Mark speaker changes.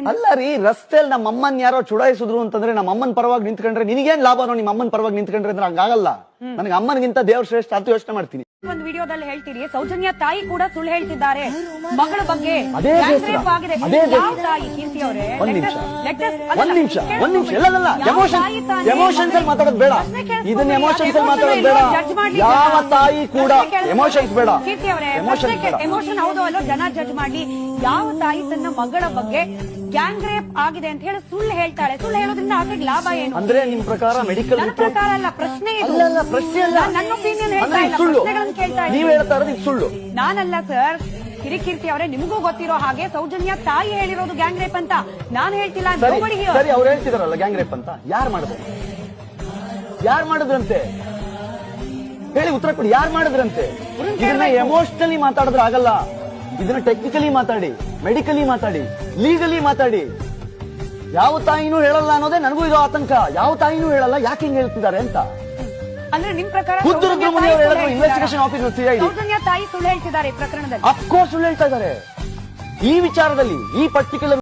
Speaker 1: ಅಲ್ಲ ರೀ, ರಸ್ತೆಯಲ್ಲಿ ನಮ್ಮ ಅಮ್ಮನ್ ಯಾರೋ ಚುಡಾಯಿಸಿದ್ರು ಅಂತಂದ್ರೆ ನಮ್ಮ ಅಮ್ಮನ್ ಪರವಾಗಿ ನಿಂತ್ಕೊಂಡ್ರೆ ನಿನಗೇನ್ ಲಾಭ? ನಿಮ್ಮ ಅಮ್ಮನ್ ಪರವಾಗಿ ನಿಂತ್ಕೊಂಡ್ರೆ ಅಂದ್ರೆ ಹಂಗಾಗಲ್ಲ. ನನಗೆ ಅಮ್ಮನಿಗಿಂತ ದೇವ್ರ ಶ್ರೇಷ್ಠ ಅಂತ ಯೋಚನೆ ಮಾಡ್ತೀನಿ.
Speaker 2: ಒಂದು ವಿಡಿಯೋದಲ್ಲಿ ಹೇಳ್ತೀರಿ ಸೌಜನ್ಯ ತಾಯಿ ಕೂಡ ಸುಳ್ಳು ಹೇಳ್ತಿದ್ದಾರೆ ಮಗಳ ಬಗ್ಗೆ.
Speaker 1: ಅದೇ
Speaker 2: ಯಾವ ತಾಯಿ? ಕೀರ್ತಿ ಅವರೇ,
Speaker 1: ಒಂದ್ ನಿಮಿಷ ಎಲ್ಲದಲ್ಲ ಎಮೋಷನ್ಸ್ ಅಲ್ಲಿ ಮಾತಾಡೋದು ಬೇಡ. ಇದನ್ನ ಎಮೋಷನ್ಸ್ ಅಲ್ಲಿ ಮಾತಾಡೋದು ಬೇಡ. ಯಾವ ತಾಯಿ ಕೂಡ ಎಮೋಷನ್ಸ್ ಬೇಡ.
Speaker 2: ಕೀರ್ತಿ ಅವರೇ, ಎಮೋಷನ್ ಹೌದು ಅಲ್ಲೋ ಜನ ಜಡ್ಜ್ ಮಾಡ್ಲಿ. ಯಾವ ತಾಯಿ ತನ್ನ ಮಗಳ ಬಗ್ಗೆ ಗ್ಯಾಂಗ್ ರೇಪ್ ಆಗಿದೆ ಅಂತ ಹೇಳಿ ಸುಳ್ಳು ಹೇಳ್ತಾಳೆ? ಸುಳ್ಳು ಹೇಳೋದ್ರಿಂದ ಆಕೆಗೆ ಲಾಭ ಏನು?
Speaker 1: ಅಂದ್ರೆ ನಿಮ್ ಪ್ರಕಾರ ಮೆಡಿಕಲ್
Speaker 2: ಪ್ರಕಾರ ಅಲ್ಲ, ಪ್ರಶ್ನೆ ಇದು.
Speaker 1: ಪ್ರಶ್ನೆ ಅಲ್ಲ,
Speaker 2: ನನ್ನ ಒಪಿನಿಯನ್ ಹೇಳ್ತಾ ಇಲ್ಲ, ಪ್ರಶ್ನೆಗಳನ್ನು ಕೇಳ್ತಾ
Speaker 1: ನೀವು ಹೇಳ್ತಾ ಇರೋದು ಸುಳ್ಳು.
Speaker 2: ನಾನಲ್ಲ ಸರ್, ಕಿರಿಕೀರ್ತಿ ಅವರೇ, ನಿಮಗೂ ಗೊತ್ತಿರೋ ಹಾಗೆ ಸೌಜನ್ಯ ತಾಯಿ ಹೇಳಿರೋದು ಗ್ಯಾಂಗ್ ರೇಪ್ ಅಂತ. ನಾನು ಹೇಳ್ತಿಲ್ಲ.
Speaker 1: ಸರಿ, ಅವ್ರು ಹೇಳ್ತಿದಾರಲ್ಲ ಗ್ಯಾಂಗ್ ರೇಪ್ ಅಂತ. ಯಾರು ಮಾಡಿದ್ರಂತೆ ಹೇಳಿ, ಉತ್ತರ ಕೊಡಿ. ಯಾರು ಮಾಡಿದ್ರಂತೆ? ಇದನ್ನ ಎಮೋಷನಲಿ ಮಾತಾಡಿದ್ರೆ ಆಗಲ್ಲ. ಇದನ್ನ ಟೆಕ್ನಿಕಲಿ ಮಾತಾಡಿ, ಮೆಡಿಕಲಿ ಮಾತಾಡಿ, ಲೀಗಲಿ ಮಾತಾಡಿ. ಯಾವ ತಾಯಿನೂ ಹೇಳಲ್ಲ ಅನ್ನೋದೇ ನನಗೂ ಇದು ಆತಂಕ. ಯಾವ ತಾಯಿನೂ ಹೇಳಲ್ಲ, ಯಾಕೆ ಹಿಂಗ್ ಹೇಳ್ತಿದ್ದಾರೆ ಅಂತ.
Speaker 2: ಅಂದ್ರೆ ನಿಮ್ ಪ್ರಕಾರ
Speaker 1: ಇನ್ವೆಸ್ಟಿಗೇಷನ್ ಆಫೀಸರ್ ಸಿಐಡಿ
Speaker 2: ಸೌಜನ್ಯ ತಾಯಿ ಸುಳ್ಳು ಹೇಳ್ತಿದ್ದಾರೆ ಈ ಪ್ರಕರಣದಲ್ಲಿ?
Speaker 1: ಅಫ್ಕೋರ್ಸ್ ಸುಳ್ಳು ಹೇಳ್ತಾ ಇದ್ದಾರೆ. ಈ ವಿಚಾರದಲ್ಲಿ, ಈ ಪರ್ಟಿಕ್ಯುಲರ್